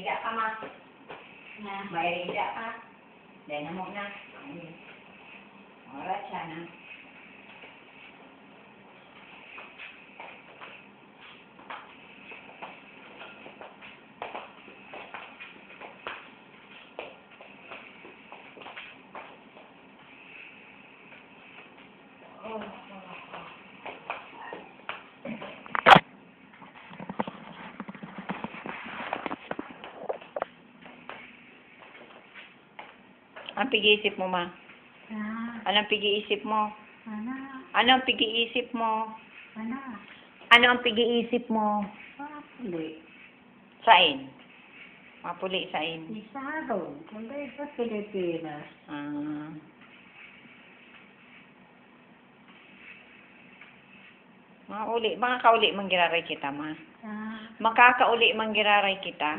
Mairida ka, ma. Mairida ka. Dahil na mo na. Alright, siya na. Ang pag-iisip mo, ma? Anong pag-iisip mo? Anong pag-iisip mo? Ano ang pag-iisip mo? Mapuli. Sain? Mapuli, sain? Isarong. Kundi sa Pilipinas. Mga kauli manggiraray kita, ma. Makakauli manggiraray kita.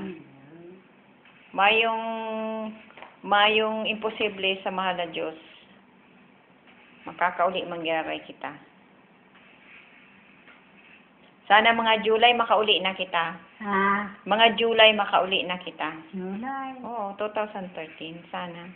Mayong imposible sa mahal na Diyos. Makakauli manggiraray kita. Sana mga July makauli na kita. Mga July makauli na kita. July. Oo, 2013. Sana.